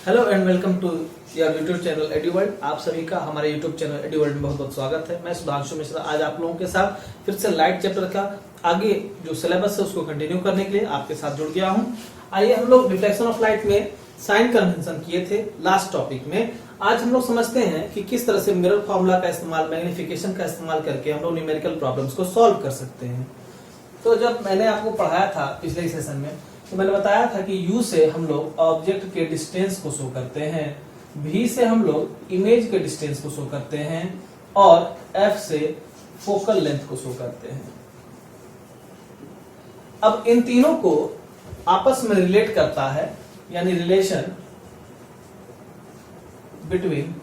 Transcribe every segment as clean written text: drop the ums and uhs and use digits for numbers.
Hello and welcome to your YouTube channel Eduworld. आप सभी का हमारे यूट्यूब चैनल एडुवर्ल्ड में बहुत बहुत स्वागत है। मैं सुधांशु मिश्रा आज आप लोगों के साथ फिर से लाइट चैप्टर का आगे जो सिलेबस है उसको कंटिन्यू करने के लिए आपके साथ जुड़ गया हूं। आइए हम लोग रिफ्लेक्शन ऑफ लाइट में साइन कन्वेंशन किए थे लास्ट टॉपिक में। आज हम लोग समझते हैं कि किस तरह से मिरर फॉर्मूला का इस्तेमाल, मैग्निफिकेशन का इस्तेमाल करके हम लोग न्यूमेरिकल प्रॉब्लम्स को सॉल्व कर सकते हैं। तो जब मैंने आपको पढ़ाया था पिछले सेशन में तो मैंने बताया था कि U से हम लोग ऑब्जेक्ट के डिस्टेंस को शो करते हैं, V से हम लोग इमेज के डिस्टेंस को शो करते हैं और F से फोकल लेंथ को शो करते हैं। अब इन तीनों को आपस में रिलेट करता है, यानी relation between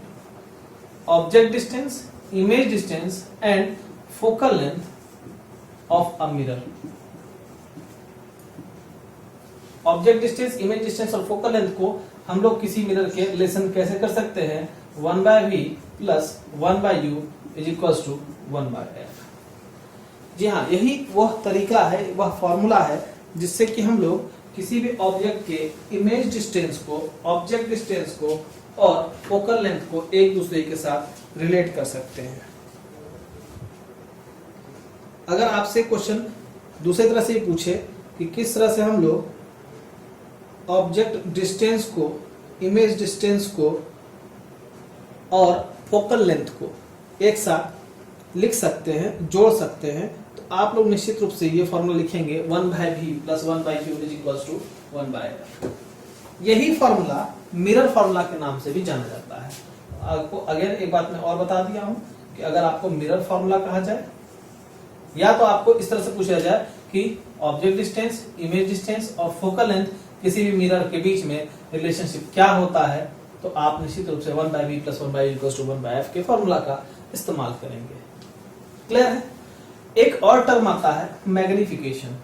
object distance, image distance and focal length of a mirror. Object distance, image distance और फोकल लेंथ को हम लोग किसी मिरर के रिलेशन कैसे कर सकते हैं? 1/v plus 1/u is equals to 1/f। जी हाँ, यही वह तरीका है, वह फॉर्मूला है जिससे कि हम लोग किसी भी ऑब्जेक्ट के इमेज डिस्टेंस को, ऑब्जेक्ट डिस्टेंस को और फोकल लेंथ को एक दूसरे के साथ रिलेट कर सकते हैं। अगर आपसे क्वेश्चन दूसरी तरह से पूछे कि किस तरह से हम लोग ऑब्जेक्ट डिस्टेंस को, इमेज डिस्टेंस को और फोकल लेंथ को एक साथ लिख सकते हैं, जोड़ सकते हैं, तो आप लोग निश्चित रूप से ये फॉर्मूला लिखेंगे 1/v plus 1/u is equals to 1/f। यही फॉर्मूला मिरर फॉर्मूला के नाम से भी जाना जाता है। आपको अगेन एक बात मैं और बता दिया हूं कि अगर आपको मिरर फॉर्मूला कहा जाए या तो आपको इस तरह से पूछा जाए कि ऑब्जेक्ट डिस्टेंस, इमेज डिस्टेंस और फोकल लेंथ किसी भी मिरर के बीच में रिलेशनशिप क्या होता है, तो आप निश्चित रूप से 1/v plus 1/u equals to 1/f के फॉर्मूला का इस्तेमाल करेंगे। क्लियर है? एक और टर्म आता है मैग्निफिकेशन।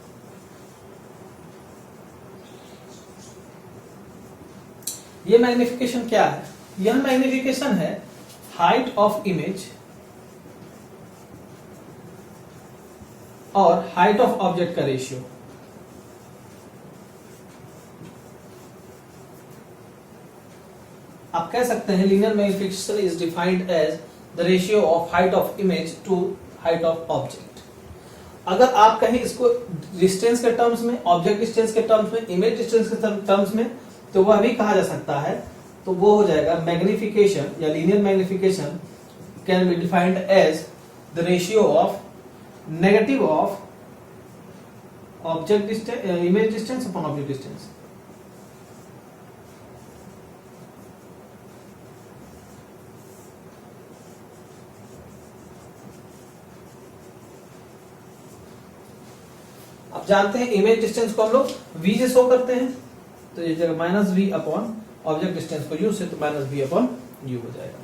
ये मैग्निफिकेशन क्या है? यह मैग्निफिकेशन है हाइट ऑफ इमेज और हाइट ऑफ ऑब्जेक्ट का रेशियो। आप कह सकते हैं linear magnification is defined as the ratio of height of image to height of object. अगर आप कहें इसको डिस्टेंस के टर्म्स में, ऑब्जेक्ट डिस्टेंस के टर्म्स में, इमेज डिस्टेंस के टर्म्स में, तो वह भी कहा जा सकता है। तो वो हो जाएगा मैग्निफिकेशन या linear magnification can be defined as the ratio of negative of object distance, image distance upon object distance. अब जानते हैं इमेज डिस्टेंस को हम लोग v से शो करते हैं, तो ये जगह -v अपॉन ऑब्जेक्ट डिस्टेंस को u से, तो -v अपॉन u हो जाएगा।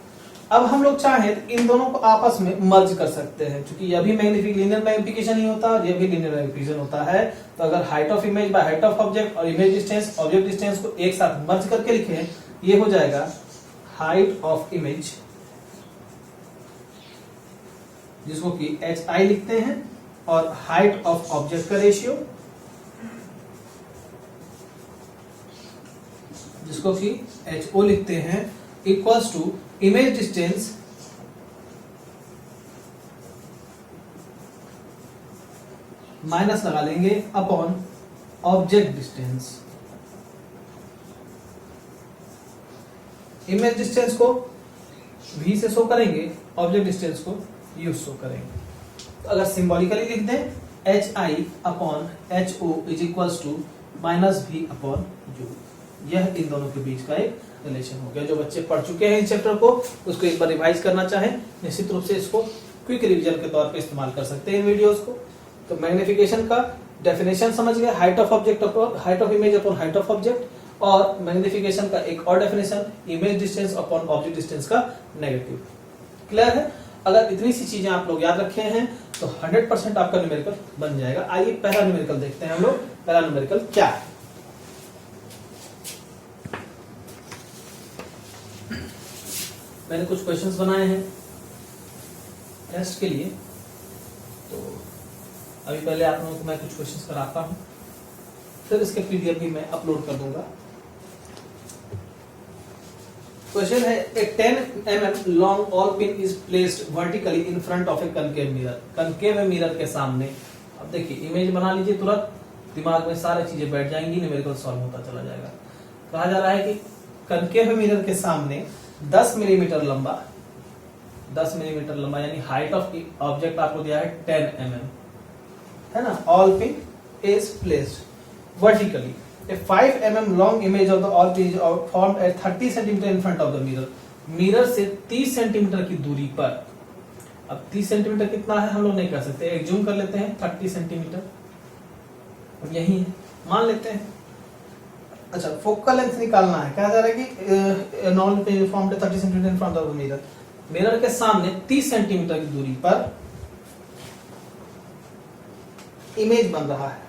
अब हम लोग चाहें तो इन दोनों को आपस में मर्ज कर सकते हैं, क्योंकि यह भी लीनियर मैग्निफिकेशन ही होता है और यह भी लीनियर मैग्निफिकेशन होता है। तो अगर height of image by height of object और इमेज डिस्टेंस, ऑब्जेक्ट डिस्टेंस को एक साथ मर्ज करके लिखें, ये हो जाएगा हाइट ऑफ इमेज, जिसको कि hi लिखते हैं, और हाइट ऑफ ऑब्जेक्ट का रेशियो, जिसको कि ho लिखते हैं, equals to image distance minus लगा लेंगे upon object distance. Image distance को v से शो करेंगे, ऑब्जेक्ट डिस्टेंस को u शो करेंगे। तो अगर सिंबॉलिकली लिख दें hi upon ho is equals to -v upon u, यह इन दोनों के बीच का एक रिलेशन हो गया। जो बच्चे पढ़ चुके हैं इस चैप्टर को, उसको एक बार रिवाइज करना चाहें, निश्चित रूप से इसको क्विक रिवीजन के तौर पे इस्तेमाल कर सकते हैं इन वीडियोस को। तो मैग्निफिकेशन का डेफिनेशन समझ गए, height of object upon height of image upon height of object, और मैग्निफिकेशन का एक और definition image distance upon object distance का नेगेटिव। क्लियर है? अगर इतनी सी चीजें आप लोग याद रखे हैं तो 100% आपका न्यूमेरिकल बन जाएगा। आइए पहला न्यूमेरिकल देखते हैं हम लोग। पहला न्यूमेरिकल क्या है? मैंने कुछ क्वेश्चंस बनाए हैं टेस्ट के लिए, तो अभी पहले आप लोगों को मैं कुछ क्वेश्चंस कराता हूं, फिर इसके पीडीएफ भी मैं अपलोड कर दूंगा। क्वेश्चन है ए 10 mm long all pin is placed vertically in front of A concave mirror. Concave mirror के सामने, अब देखिए इमेज बना लीजिए, तुरंत दिमाग में सारी चीजें बैठ जाएंगी, न्यूमेरिकल सॉल्व होता चला जाएगा। कहा जा रहा है कि कनकेव मिरर के सामने 10 मिलीमीटर लंबा, 10 मिलीमीटर लंबा यानी हाइट ऑफ ऑब्जेक्ट आपको दिया है 10 mm, है ना। All pin is placed vertically. A 5 mm long image of the all pin is formed at 30 cm in front of the mirror. Mirror से 30 सेंटीमीटर की दूरी पर, अब 30 सेंटीमीटर कितना है हम लोग नहीं कर सकते, एक जूम कर लेते हैं 30 सेंटीमीटर, यही है मान लेते हैं। अच्छा, फोकल लेंथ निकालना है। कहा जा रहा है कि non formed 30 centimetre in front of the mirror, mirror के सामने 30 सेंटीमीटर की दूरी पर इमेज बन रहा है।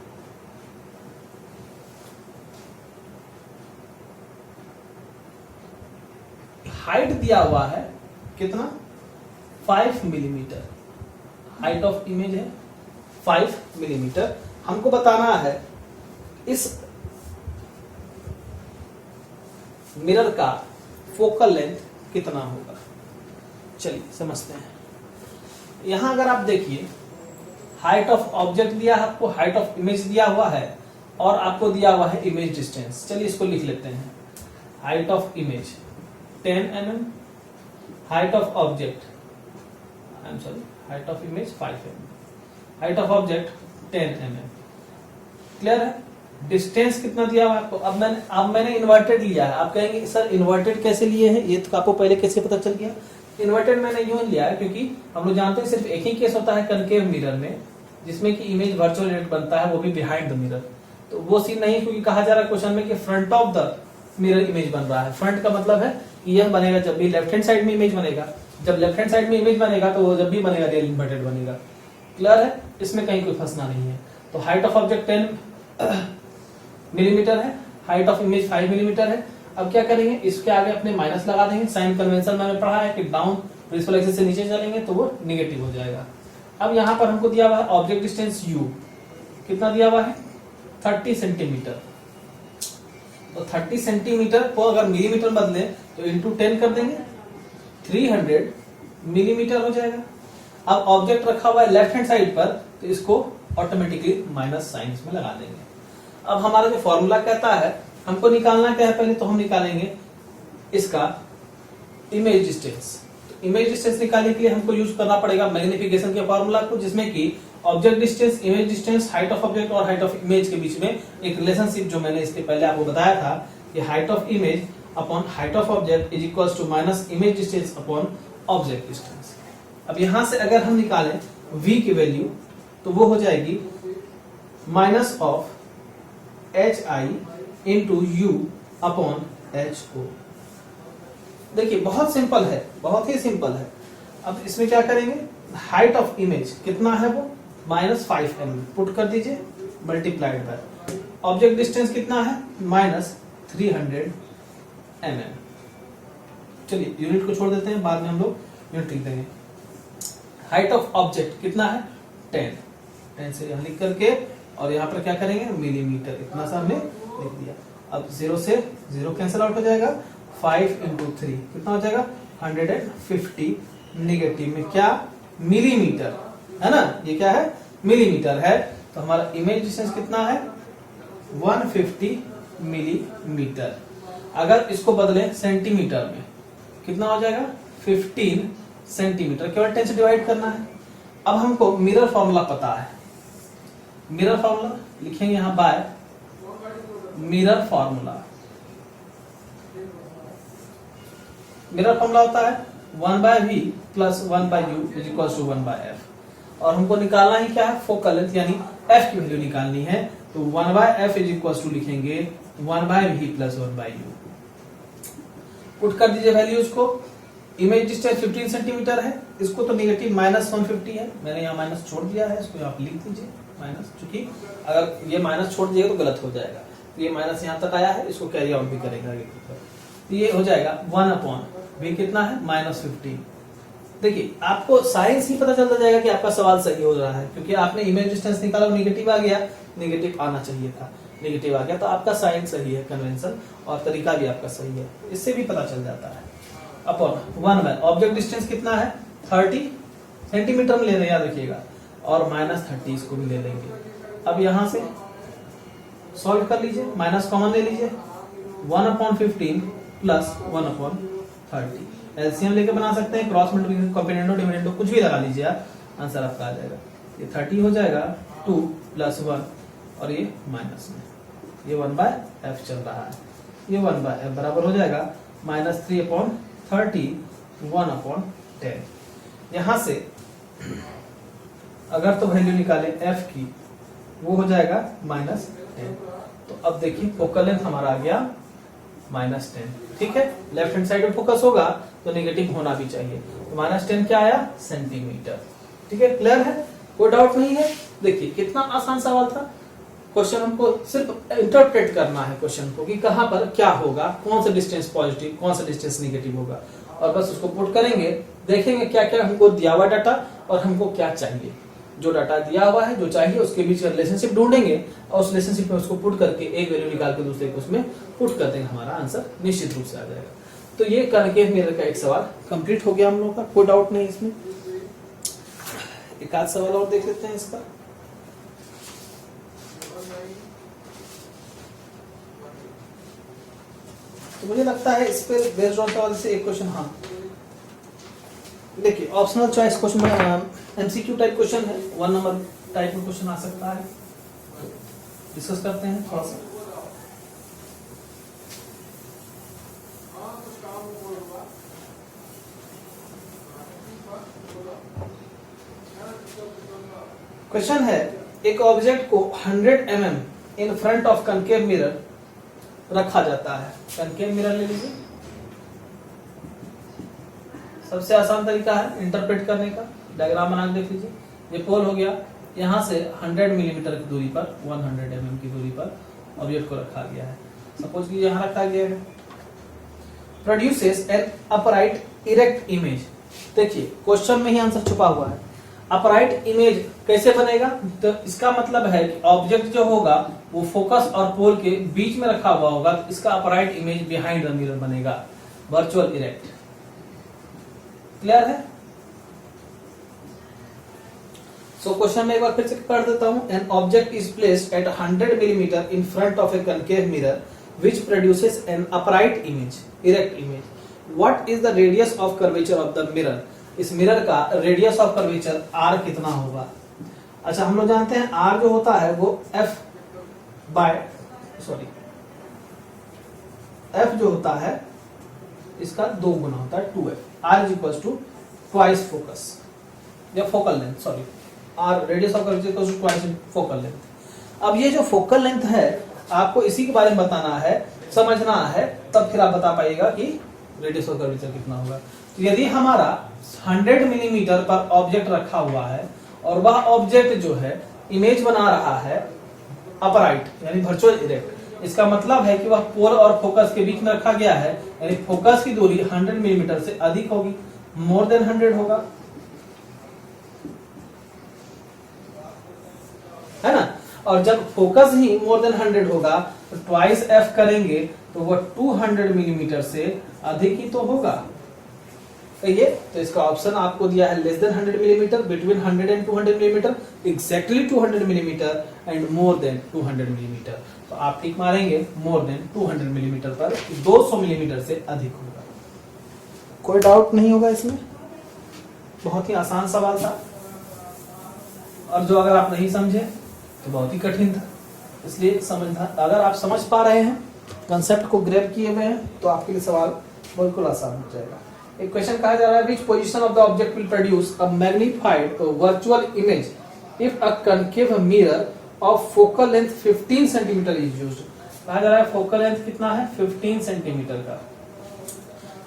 हाइट दिया हुआ है कितना, 5 मिलीमीटर, हाइट ऑफ इमेज है 5 मिलीमीटर। हमको बताना है इस मिरर का फोकल लेंथ कितना होगा। चलिए समझते हैं। यहां अगर आप देखिए हाइट ऑफ ऑब्जेक्ट दिया है आपको, हाइट ऑफ इमेज दिया हुआ है और आपको दिया हुआ है इमेज डिस्टेंस। चलिए इसको लिख लेते हैं। Height of image 10 mm, height of object, I'm sorry, height of image 5 mm, height of object 10 mm। Clear है। डिस्टेंस कितना दिया हुआ आपको। अब मैंने इन्वर्टेड लिया है। आप कहेंगे सर इन्वर्टेड कैसे लिए हैं, ये तो आपको पहले कैसे पता चल गया। इन्वर्टेड मैंने यूं लिया है क्योंकि हम लोग जानते हैं सिर्फ एक ही केस होता है कनकेव मिरर में जिसमें कि इमेज वर्चुअल यूनिट बनता है, वो भी बिहाइंड द मिरर। तो वो सीन नहीं, क्योंकि कहा जा रहा है क्वेश्चन में कि front of the mirror image बन रहा है। फ्रंट का मतलब है यह बनेगा जब भी लेफ्ट हैंड साइड में इमेज बनेगा, जब लेफ्ट हैंड साइड में इमेज बनेगा तो वो जब भी बनेगा रियल इन्वर्टेड बनेगा। क्लियर है, इसमें कहीं कोई फंसना नहीं है। तो हाइट ऑफ ऑब्जेक्ट 10 मिलीमीटर है, हाइट ऑफ इमेज 5 मिलीमीटर है। अब क्या करेंगे, इसके आगे अपने माइनस लगा देंगे। साइन कन्वेंशन में पढ़ा है कि डाउन प्रिंसिपल एक्सिस से नीचे चलेंगे तो वो निगेटिव हो जाएगा। अब यहाँ पर हमको दिया हुआ है ऑब्जेक्ट डिस्टेंस u, कितना दिया हुआ है 30 सेंटीमीटर। तो 30 सेंटीमीटर को अगर मिलीमीटर बदले तो इंटू 10 कर देंगे, 300 मिलीमीटर हो जाएगा। अब ऑब्जेक्ट रखा हुआ है लेफ्ट हैंड साइड पर तो इसको ऑटोमेटिकली माइनस साइन इसमें लगा देंगे। अब हमारा जो फॉर्मूला कहता है हमको निकालना क्या है, पहले तो हम निकालेंगे इसका इमेज डिस्टेंस। तो इमेज डिस्टेंस निकालने के लिए हमको यूज करना पड़ेगा मैग्निफिकेशन के फॉर्मूला को, जिसमें कि object distance, image distance, height of object और हाइट ऑफ इमेज के बीच में एक रिलेशनशिप जो मैंने इसके पहले आपको बताया था कि height of image upon height of object is equals to minus image distance upon object distance. अब यहां से अगर हम निकालें v की वैल्यू तो वो हो जाएगी minus of hi into you upon ho। देखिए बहुत सिंपल है, बहुत ही सिंपल है। अब इसमें क्या करेंगे, हाइट ऑफ इमेज कितना है वो -5 mm पुट कर दीजिए मल्टीप्लाइड बाय ऑब्जेक्ट डिस्टेंस कितना है -300 mm। चलिए यूनिट को छोड़ देते हैं, बाद में हम लोग यूनिट लिख देंगे। हाइट ऑफ ऑब्जेक्ट कितना है 10 से यहां लिख करके और यहाँ पर क्या करेंगे मिलीमीटर, इतना सा हमने लिख दिया। अब 0 से 0 कैंसिल आउट हो जाएगा, 5 इंटू 3 कितना हो जाएगा 150 निगेटिव में क्या मिलीमीटर है ना, ये क्या है मिलीमीटर है। तो हमारा इमेज डिस्टेंस कितना है 150 मिलीमीटर। अगर इसको बदलें सेंटीमीटर में कितना हो जाएगा 15 सेंटीमीटर, केवल 10 से डिवाइड करना है। अब हमको मिरर फॉर्मूला पता है, मिरर फॉर्मूला लिखेंगे यहां by mirror formula. Mirror formula होता है 1/v plus 1/u is equal to 1/f। और हमको निकालना ही क्या है फोकल लेंथ, यानी f की वैल्यू निकालनी है। तो 1/f इज इक्वल टू लिखेंगे 1/v प्लस 1/u। पुट कर दीजिए वैल्यूज को। इमेज डिस्टेंस 15 सेंटीमीटर है, इसको तो नेगेटिव -150 है, मैंने यहाँ माइनस छोड़ दिया है, इसको आप लिख दीजिए माइनस, क्योंकि अगर ये माइनस छोड़ दिएगा तो गलत हो जाएगा। तो ये माइनस यहाँ तक आया है, इसको कैरी आउट भी करेगा आगे। तो ये हो जाएगा 1/v कितना है -15। देखिए आपको साइंस ही पता चलता जाएगा कि आपका सवाल सही हो रहा है, क्योंकि आपने इमेज डिस्टेंस निकाला नेगेटिव आ गया, नेगेटिव आना चाहिए था, नेगेटिव आ गया, तो आपका साइंस सही है, कन्वेंशन और तरीका भी आपका सही है, इससे भी पता चल जाता है। अपॉन 1/, ऑब्जेक्ट डिस्टेंस कितना है 30 सेंटीमीटर में ले रहे हैं, याद रखिएगा, और -30 इसको भी ले लेंगे। अब यहां से सॉल्व कर लीजिए, माइनस कॉमन ले लीजिए, 1/15 प्लस 1/30 एलसीएम लेके बना सकते हैं, क्रॉस मल्टीप्लिकेशन, कॉम्बिनेंडो, डिविडेंडो कुछ भी लगा लीजिए आप, आंसर आपका आ जाएगा। ये 30 हो जाएगा 2 + 1 और ये माइनस में, ये 1/f चल रहा है, ये 1/f बराबर हो जाएगा -3/30 1/10। यहां से अगर तो वैल्यू निकाले f की, वो हो जाएगा -10। तो अब देखिए फोकल लेंथ हमारा आ गया -10, ठीक है। लेफ्ट हैंड साइड में फोकस होगा तो नेगेटिव होना भी चाहिए, तो -10 क्या आया सेंटीमीटर, ठीक है। क्लियर है, कोई डाउट नहीं है। देखिए कितना आसान सवाल था, क्वेश्चन हमको सिर्फ इंटरप्रेट करना है क्वेश्चन को कि कहां पर क्या होगा, कौन सा डिस्टेंस पॉजिटिव, कौन सा डिस्टेंस नेगेटिव होगा, और बस उसको पुट करेंगे, देखेंगे क्या क्या हमको दिया हुआ डाटा और हमको क्या चाहिए। जो डाटा दिया हुआ है, जो चाहिए, उसके बीच का रिलेशनशिप ढूंढेंगे और उस रिलेशनशिप में उसको पुट करके एक वैल्यू निकाल के दूसरे को उसमें पुट कर देंगे, हमारा आंसर निश्चित रूप से आ जाएगा। तो ये करके मेरे का एक सवाल कंप्लीट हो गया हम लोगों का, कोई डाउट नहीं इसमें। एक आध सवाल और देख लेते हैं इसका। तो मुझे लगता है इस पे बेस्ड ऑन सवाल से एक क्वेश्चन, हाँ देखिए optional choice question, MCQ type question है, 1 नंबर टाइप में क्वेश्चन आ सकता है, डिस्कस करते हैं थोड़ा सा। क्वेश्चन है, एक ऑब्जेक्ट को 100 mm in front of concave mirror रखा जाता है। कनकेव मिरर ले लीजिए, सबसे आसान तरीका है इंटरप्रेट करने का, डायग्राम बना के देख लीजिए। ये पोल हो गया, यहां से 100 मिलीमीटर की दूरी पर, 100 mm की दूरी पर ऑब्जेक्ट को रखा गया है। सपोज कि यहां रखा गया है, produces N upright erect image. देखिए क्वेश्चन में ही आंसर छुपा हुआ है, अपराइट इमेज कैसे बनेगा, तो इसका मतलब है कि ऑब्जेक्ट जो होगा वो फोकस और पोल के बीच में रखा हुआ होगा, तो इसका upright image behind the mirror बनेगा, वर्चुअल इरेक्ट। क्लियर है। सो क्वेश्चन में एक बार फिर से कर देता हूं, an object is placed at 100 millimetre in front of A concave mirror which produces an upright image, erect image. What is the radius of curvature of the mirror? इस mirror का radius of curvature r कितना होगा। अच्छा हम लोग जानते हैं r जो होता है वो f जो होता है इसका 2 गुना होता है 2f। r is equals to twice focus या focal length, sorry r radius of curvature equals to twice focal length. अब ये जो फोकल लेंथ है आपको इसी के बारे में बताना है, समझना है, तब फिर आप बता पाइएगा कि रेडियस ऑफ कर्वेचर कितना होगा। तो यदि हमारा 100 मिलीमीटर पर ऑब्जेक्ट रखा हुआ है और वह ऑब्जेक्ट जो है इमेज बना रहा है अपराइट यानी वर्चुअल इरेक्ट, इसका मतलब है कि वह पोल और फोकस के बीच में रखा गया है, यानी फोकस की दूरी 100 मिलीमीटर से अधिक होगी, मोर देन 100 होगा, है ना। और जब फोकस ही मोर देन 100 होगा तो ट्वाइस एफ करेंगे तो वह 200 मिलीमीटर से अधिक ही तो होगा। ये तो इसका ऑप्शन आपको दिया है less than 100 millimetre, between 100 and 200 millimetre, exactly 200 millimetre and more than 200 millimetre. तो आप टिक मारेंगे मोर देन 200 मिलीमीटर पर, 200 मिलीमीटर से अधिक होगा। कोई डाउट नहीं होगा इसमें, बहुत ही आसान सवाल था, और जो अगर आप नहीं समझे तो बहुत ही कठिन था, इसलिए समझना, अगर आप समझ पा रहे हैं, कंसेप्ट को ग्रैब किए हुए हैं, तो आपके लिए सवाल बिल्कुल आसान हो जाएगा। एक क्वेश्चन कहा जा रहा है, which position of the object will produce a magnified virtual image if a concave mirror of focal length 15 centimetre is used. कहा जा रहा है फोकल लेंथ कितना है 15 सेंटीमीटर का।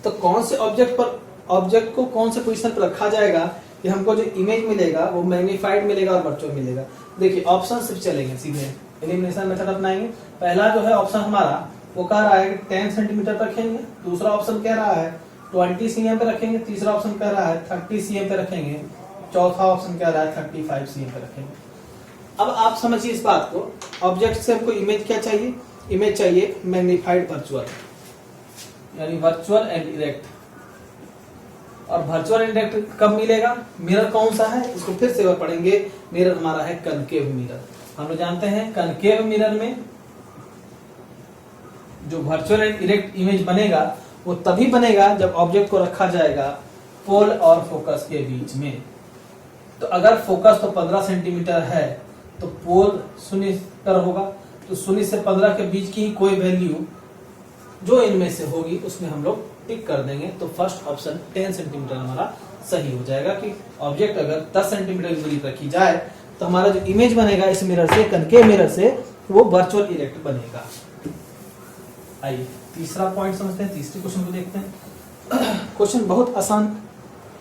तो कौन से ऑब्जेक्ट को कौन से पोजीशन पर रखा जाएगा कि हमको जो इमेज मिलेगा वो मैग्नीफाइड मिलेगा और वर्चुअल मिलेगा। देखिए ऑप्शन सिर्फ चलेंगे, सीधे एलिमिनेशन मेथड अपनाएंगे। पहला जो है ऑप्शन हमारा वो कह रहा है कि 10 सेंटीमीटर रखेंगे, दूसरा ऑप्शन कह रहा है 20 cm पे रखेंगे, तीसरा ऑप्शन कह रहा है 30 cm पे रखेंगे, चौथा ऑप्शन कह रहा है 35 cm पे रखेंगे। अब आप समझिए इस बात को, ऑब्जेक्ट से हमको इमेज क्या चाहिए, इमेज चाहिए मैग्नीफाइड वर्चुअल, यानी वर्चुअल एंड इरेक्ट। और वर्चुअल इंटरैक्ट कब मिलेगा? मिरर कौन सा है इसको फिर से और पढ़ेंगे। मिरर हमारा है कनकेव मिरर। हम लोग जानते हैं कनकेव मिरर में जो वर्चुअल एंड इरेक्ट इमेज बनेगा वो तभी बनेगा जब ऑब्जेक्ट को रखा जाएगा पोल और फोकस के बीच में। तो अगर फोकस तो 15 सेंटीमीटर है तो पोल 0 पर होगा, तो 0 से 15 के बीच की ही कोई वैल्यू जो इनमें से होगी उसमें हम लोग टिक कर देंगे। तो फर्स्ट ऑप्शन 10 सेंटीमीटर हमारा सही हो जाएगा कि ऑब्जेक्ट अगर 10 सेंटीमीटर की दूरी रखी जाए तो हमारा जो इमेज बनेगा इस मिरर से, कनकेव मिरर से, वो वर्चुअल इरेक्ट बनेगा। आइए तीसरा पॉइंट समझते हैं, तीसरे क्वेश्चन को देखते हैं। क्वेश्चन बहुत आसान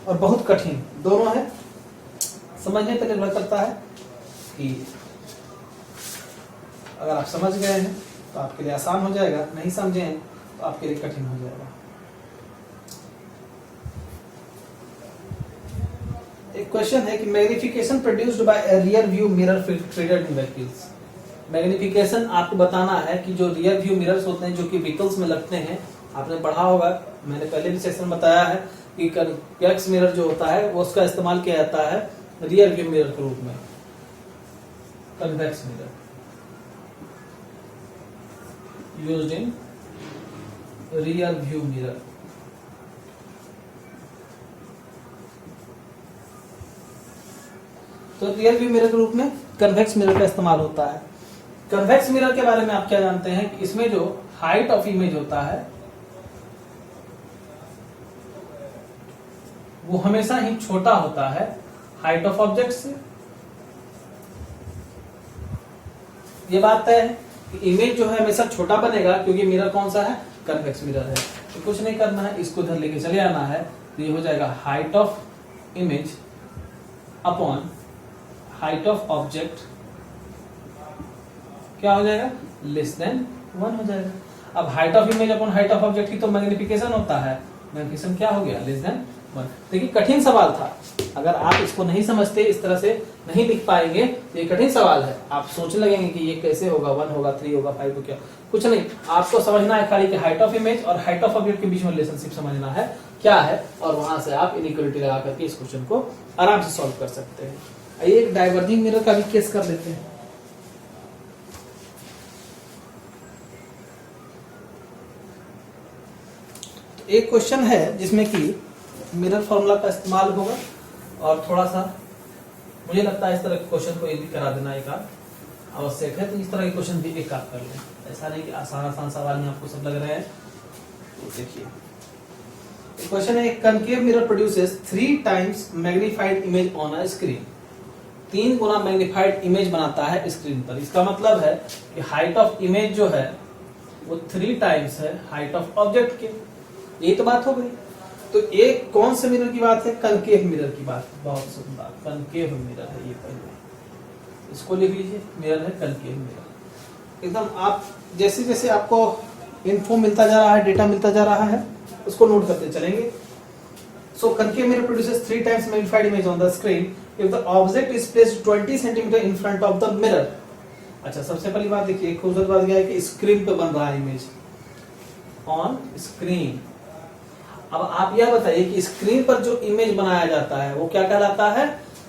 और बहुत कठिन दोनों है, समझने पर निर्भर करता है कि अगर आप समझ गए हैं तो आपके लिए आसान हो जाएगा, नहीं समझे हैं तो आपके लिए कठिन हो जाएगा। एक क्वेश्चन है कि magnification produced by a rear view mirror fitted in vehicles. Magnification आपको बताना है कि जो रियर व्यू मिरर्स होते हैं जो कि व्हीकल्स में लगते हैं, आपने पढ़ा होगा, मैंने पहले भी सेक्शन में बताया है कि कन्वेक्स मिरर जो होता है वो उसका इस्तेमाल किया जाता है रियर व्यू मिरर के रूप में। Convex mirror used in rear view mirror. तो रियर व्यू मिरर के रूप में कन्वेक्स मिरर का इस्तेमाल होता है। कन्वेक्स मिरर के बारे में आप क्या जानते हैं कि इसमें जो हाइट ऑफ इमेज होता है वो हमेशा ही छोटा होता है हाइट ऑफ ऑब्जेक्ट से। ये बात तय है कि इमेज जो है हमेशा छोटा बनेगा क्योंकि मिरर कौन सा है? कन्वेक्स मिरर है। तो कुछ नहीं करना है, इसको इधर लेके चले आना है, तो ये हो जाएगा height of image upon height of object क्या हो जाएगा? लेस देन 1 हो जाएगा। अब height of image upon height of object की तो मैग्निफिकेशन होता है, मैग्निफिकेशन क्या हो गया? Less than 1। देखिए कठिन सवाल था, अगर आप इसको नहीं समझते, इस तरह से नहीं लिख पाएंगे तो ये कठिन सवाल है। आप सोचने लगेंगे कि ये कैसे होगा, 1 होगा, 3 होगा, 5 हो क्या? कुछ नहीं, आपको समझना है खाली कि हाइट ऑफ इमेज और हाइट ऑफ ऑब्जेक्ट के बीच में रिलेशनशिप समझना है क्या है, और वहां से आप इनइक्वालिटी लगा करके इस क्वेश्चन को आराम से सॉल्व कर सकते हैं। आइए एक डाइवर्जिंग मिरर का भी केस कर लेते हैं। तो एक क्वेश्चन है जिसमें कि मिरर फॉर्मूला का इस्तेमाल होगा और थोड़ा सा मुझे लगता है इस तरह के क्वेश्चन को ये भी करा देना एक आध आवश्यक है। तो इस तरह के क्वेश्चन भी एक आध कर लें, ऐसा नहीं कि आसान आसान सवाल में आपको सब लग रहे हैं। तो देखिए क्वेश्चन है, concave mirror produces 3 times magnified image on a screen. 3 Guna magnified image बनाता है स्क्रीन पर। इसका मतलब है कि हाइट ऑफ इमेज जो है वो 3 टाइम्स है हाइट ऑफ ऑब्जेक्ट के। यही तो बात हो गई। तो एक कौन से मिरर की बात है? कनकेव मिरर की बात। बहुत सुंदर, कनकेव मिरर है ये, पहले इसको लिख लीजिए, मिरर है कनकेव मिरर। एकदम आप जैसे जैसे आपको इन्फो मिलता जा रहा है, डेटा मिलता जा रहा है, उसको नोट करते चलेंगे। So concave mirror produces 3 times magnified image on the screen if the object is placed 20 centimetre in front of the mirror. अच्छा, सबसे पहली बात देखिए, खूबसूरत बात क्या है कि स्क्रीन पे बन रहा है इमेज, ऑन स्क्रीन। अब आप यह बताइए कि स्क्रीन पर जो इमेज बनाया जाता है वो क्या कहलाता है?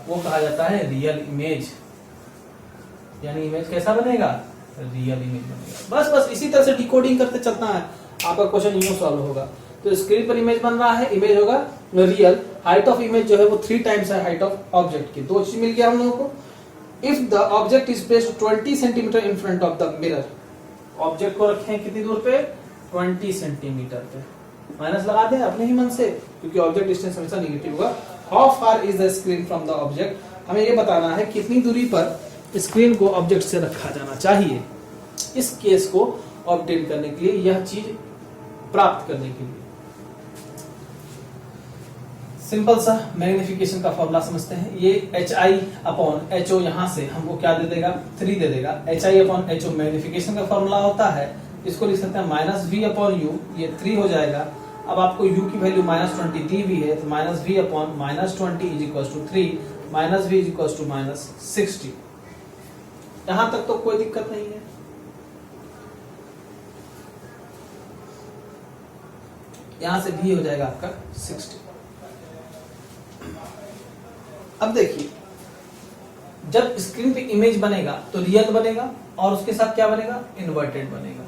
वो कहा जाता है रियल इमेज। यानी इमेज कैसा बनेगा? रियल इमेज बनेगा। बस इसी तरह से डिकोडिंग करते चलता है, आपका क्वेश्चन यूं सॉल्व होगा। तो स्क्रीन पर इमेज बन रहा है, इमेज होगा रियल, हाइट ऑफ इमेज जो है वो 3 टाइम्स है हाइट ऑफ ऑब्जेक्ट की। 2 चीज मिल गया हम लोगों को। If the object is placed 20 centimetre in front of the mirror, object को रखें कितनी दूर पे? 20 सेंटीमीटर पे। माइनस लगा दें अपने ही मन से, क्योंकि ऑब्जेक्ट डिस्टेंस हमेशा नेगेटिव होगा। How far is the screen from the object, हमें ये बताना है कितनी दूरी पर स्क्रीन को ऑब्जेक्ट से रखा जाना चाहिए इस केस को ऑब्टेन करने के लिए, यह चीज प्राप्त करने के लिए। सिंपल सा मैग्निफिकेशन का फॉर्मूला समझते हैं। ये HI अपॉन HO यहाँ से हमको क्या दे देगा? 3 दे देगा। HI अपॉन HO मैग्निफिकेशन का फॉर्मूला होता है, इसको लिख सकते हैं -V अपॉन U, ये 3 हो जाएगा। अब आपको U की वैल्यू -20 दी हुई है, तो -V upon -20 is equal to 3, -V is equal to -60। यहां तक तो कोई दिक्कत नहीं है। यहां से V हो जाएगा आपका 60। अब देखिए, जब स्क्रीन पे इमेज बनेगा तो रियल बनेगा और उसके साथ क्या बनेगा, इन्वर्टेड बनेगा।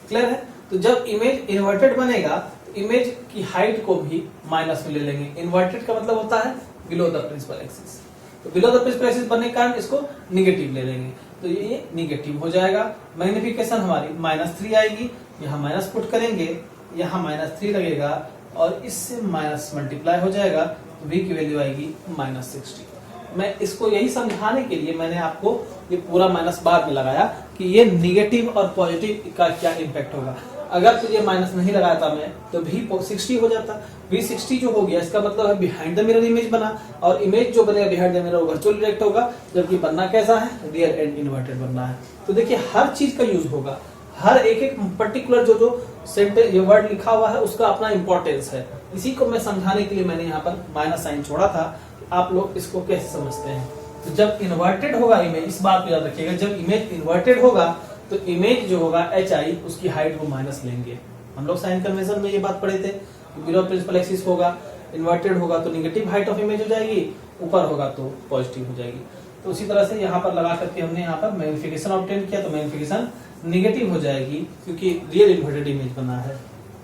क्लियर है? तो जब इमेज इन्वर्टेड बनेगा तो इमेज की हाइट को भी माइनस में ले लेंगे। इन्वर्टेड का मतलब होता है बिलो द प्रिंसिपल एक्सिस, तो बिलो द प्रिंसिपल एक्सिस बनने के कारण इसको निगेटिव ले लेंगे, तो ये निगेटिव हो जाएगा। मैग्निफिकेशन हमारी -3 आएगी, यहाँ माइनस पुट करेंगे, यहाँ -3 लगेगा और इससे माइनस मल्टीप्लाई हो जाएगा, तो v की वैल्यू आएगी -60। मैं इसको यही समझाने के लिए मैंने आपको ये पूरा माइनस बाद में लगाया कि ये निगेटिव और पॉजिटिव का क्या इम्पैक्ट होगा। अगर तो ये माइनस नहीं लगाता मैं तो v60 हो जाता। v60 जो हो गया इसका मतलब है बिहाइंड द मिरर इमेज बना, और इमेज जो बनेगा बिहाइंड द मिरर वो वर्चुअल डायरेक्ट होगा, जबकि बनना कैसा है, रियल एंड इन्वर्टेड बनना है। तो देखिए हर चीज का यूज होगा, हर एक पर्टिकुलर जो सेंटेंस ये वर्ड लिखा हुआ है उसका अपना इंपॉर्टेंस है। इसी को मैं समझाने के लिए मैंने यहाँ पर माइनस साइन छोड़ा था। आप लोग इसको कैसे समझते हैं? तो जब इन्वर्टेड होगा इमेज, इस बात को याद रखिएगा, जब इमेज इन्वर्टेड होगा तो इमेज जो होगा HI उसकी हाइट को माइनस लेंगे। हम लोग साइन कन्वेंशन में ये बात पढ़े थे कि बिलो प्रिंसिपल एक्सिस होगा, इन्वर्टेड होगा तो निगेटिव हाइट ऑफ इमेज हो जाएगी, ऊपर होगा तो पॉजिटिव हो जाएगी। तो उसी तरह से यहाँ पर लगा करके हमने यहाँ पर मैग्निफिकेशन ऑब्टेन किया, तो मैग्निफिकेशन निगेटिव हो जाएगी क्योंकि रियल इन्वर्टेड इमेज बना है,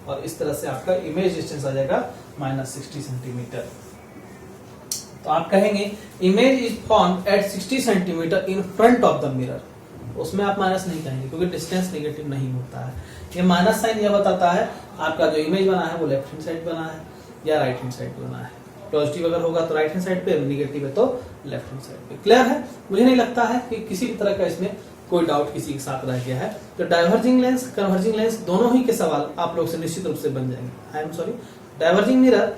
और इस तरह से आपका इमेज डिस्टेंस आ जाएगा -60 सेंटीमीटर। तो आप कहेंगे image is formed at 60 centimetre in front of the mirror, उसमें आप माइनस नहीं कहेंगे क्योंकि डिस्टेंस नेगेटिव नहीं होता है। ये माइनस साइन यह बताता है आपका जो इमेज बना है वो लेफ्ट हैंड साइड बना है या राइट हैंड साइड बना है। पॉजिटिव अगर होगा तो राइट हैंड साइड पे, निगेटिव है तो लेफ्ट हैंड साइड पे। क्लियर है? मुझे नहीं लगता है कि किसी भी तरह का इसमें कोई डाउट किसी के साथ रह गया है। तो डाइवर्जिंग लेंस, कन्वर्जिंग लेंस दोनों ही के सवाल आप लोग से निश्चित रूप से बन जाएंगे। I am sorry, diverging mirror,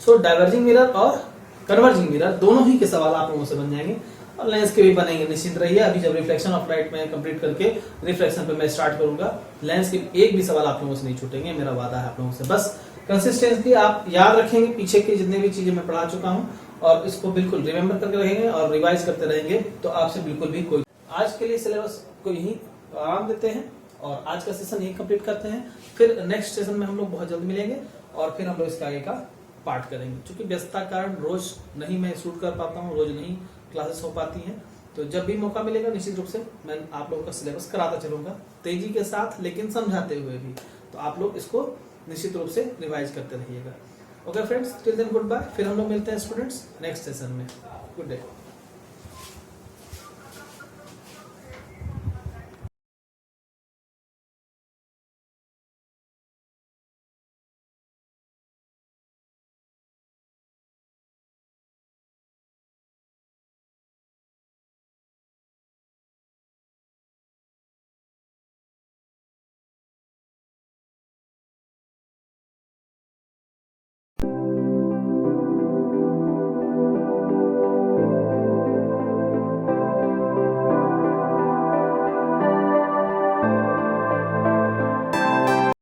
so diverging mirror और कन्वर्जिंग मिरर दोनों ही के सवाल आप लोगों से बन जाएंगे, और लेंस के भी बनेंगे, निश्चिंत रहिए। अभी जब रिफ्लेक्शन ऑफ लाइट में कंप्लीट करके रिफ्लेक्शन पे मैं स्टार्ट करूंगा, लेंस के एक भी सवाल आप लोगों से नहीं छूटेंगे, मेरा वादा है आप लोगों से। बस कंसिस्टेंटली आप याद रखेंगे पीछे की जितने भी चीजें मैं पढ़ा चुका हूं, और इसको बिल्कुल रिमेम्बर करके रहेंगे और रिवाइज करते रहेंगे, तो आपसे बिल्कुल भी कोई। आज के लिए सिलेबस को यही आराम देते हैं और आज का सेशन यही कंप्लीट करते हैं। फिर नेक्स्ट सेशन में हम लोग बहुत जल्द मिलेंगे और फिर हम लोग इसके आगे का पार्ट करेंगे। क्योंकि व्यस्तता कारण रोज नहीं मैं शूट कर पाता हूँ, रोज नहीं क्लासेस हो पाती हैं, तो जब भी मौका मिलेगा निश्चित रूप से मैं आप लोगों का सिलेबस कराता चलूंगा, तेजी के साथ लेकिन समझाते हुए भी। तो आप लोग इसको निश्चित रूप से रिवाइज करते रहिएगा। Okay friends, till then goodbye. फिर हम लोग मिलते हैं स्टूडेंट्स नेक्स्ट सेशन में। Good day.